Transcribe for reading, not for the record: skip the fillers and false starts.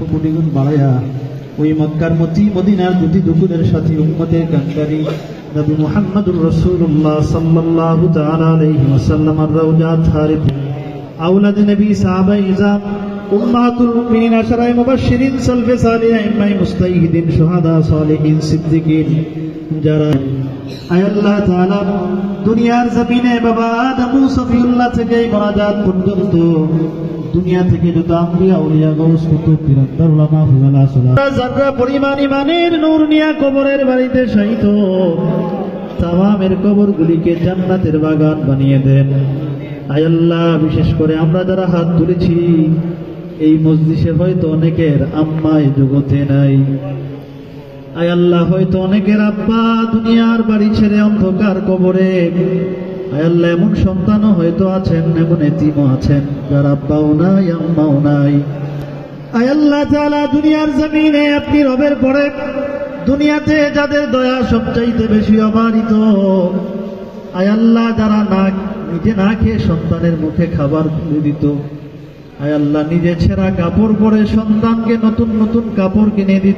কোটি গুণ বাড়ায়া ওই মক্কার মতি মদিনার দুটি দুকুনের সাথে উম্মতের কান্ডারি নবী মুহাম্মদুর রাসূলুল্লাহ সাল্লাল্লাহু তাআলা আলাইহি ওয়াসাল্লামের রওজা তারিফ আওলাদ নবী সাহাবায়ে ইজাম উম্মাতুল মুমিনিন আশরায়ে মুবাশশিরিন সালফে সালিহ ইমাম মুস্তাহিদিন শুহাদা সালিহিন সিদ্দিকিন যারা আয় আল্লাহ তাআলা দুনিয়ার জমিনে বাবা আদম সফিউল্লাহ থেকে মুনাজাত পর্যন্ত দুনিয়া থেকে যত আম্বিয়া আউলিয়া গাউস কুতুব পীরদার উলামা ফুজালা সালাত যারা পরিমাণ ইমানের নূর নিয়া কবরের বাড়িতে শায়িত তামামের কবরগুলিকে জান্নাতের বাগান বানিয়ে দেন। আয় আল্লাহ বিশেষ করে আমরা যারা হাত তুলেছি এই মজলিসে হয়তো অনেকের আম্মা এই জগতে নাই। আয় আল্লাহ হয়তো অনেকের আব্বা দুনিয়ার বাড়ি ছেড়ে অন্ধকার কবরে। আয় আল্লাহ এমন সন্তানও হয়তো আছেন, এমন এতিমও আছেন যার আব্বাও নাই আম্মাও নাই। আয় আল্লাহ তাআলা দুনিয়ার জমিনে আপনি রবের পরে দুনিয়াতে যাদের দয়া সবচাইতে বেশি অবারিত, আয় আল্লাহ যারা নিজে না খেয়ে সন্তানের মুখে খাবার তুলে দিত, আয় আল্লাহ নিজে ছেঁড়া কাপড় পরে সন্তানকে নতুন নতুন কাপড় কিনে দিত।